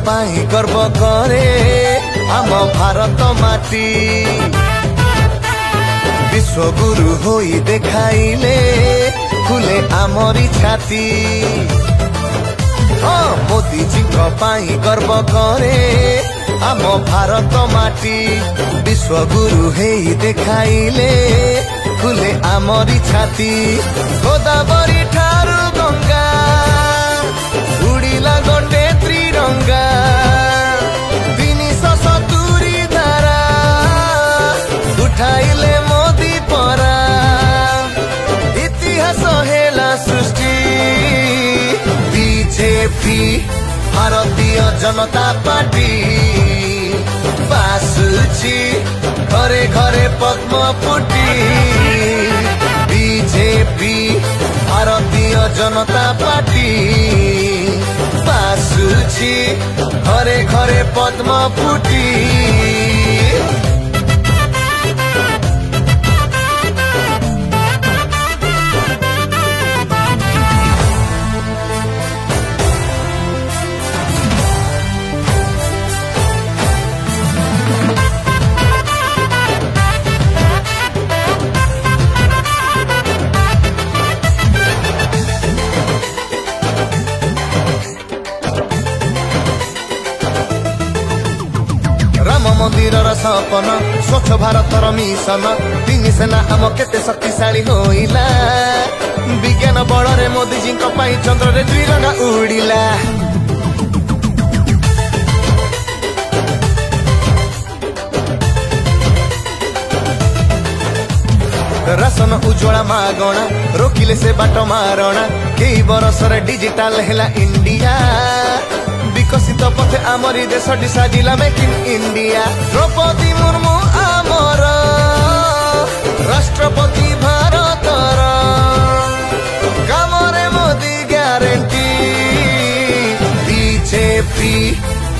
पाई गर्व करे आम भारत माटी विश्वगुरु होई देखाइले खुले आमरी छाती मोदी जी पाई गर्व करे आम भारत माटी विश्वगुरु हेई देखाइले खुले आमरी छाती गोदावरी ठारू गंगा उड़िला गोटे त्रिरंगा 370 धारा उठाइले मोदी परा इतिहास हेला सृष्टि बीजेपी भारतीय जनता पार्टी बासुची घरे घरे पद्म फुटी बीजेपी भारतीय जनता पार्टी बासुची घरे घरे पद्म फुटी मंदिर सपन स्वच्छ भारत मिशन तीन सेना आम केते शक्तिशाली होइला विज्ञान बल रे मोदी जी चंद्र रे त्रिरंगा उड़िला राशन उज्ज्वला मागणा रोकिले से बाट मारणा कई बरस रे डिजिटल हेला इंडिया विकसित पथे आमरी देश साजिला make in India Draupadi Murmu आमर राष्ट्रपति भारतर कामरे Modi guarantee BJP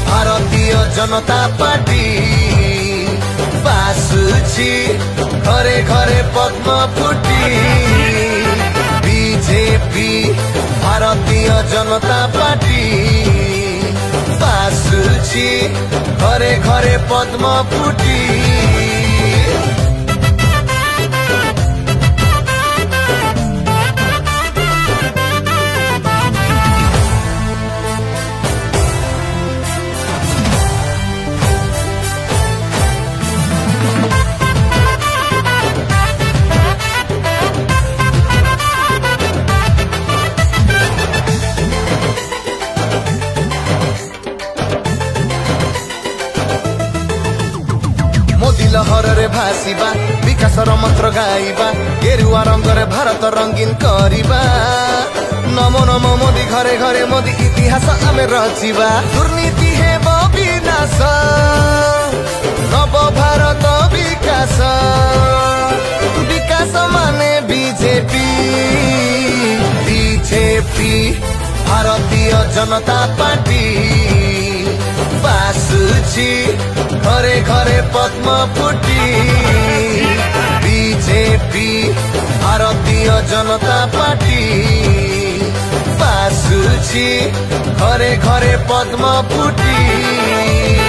Bharatiya Janata party बासुची घरे घरे पद्म फुटी बीजेपी भारतीय जनता पार्टी बासुची घरे घरे पद्म फुटी लहर रे भासीबा विकासर मंत्र गाइबा गेरुआ रंग रे भारत रंगीन करिबा नमो नमो मोदी घरे घरे मोदी इतिहास आमे रचिबा दुर्नीति हेब विनाश नव भारत विकास विकास माने BJP BJP Bharatiya Janata party बासुची घरे घरे पद्म फुटी बीजेपी भारतीय जनता पार्टी बासुची घरे घरे पद्म फुटी।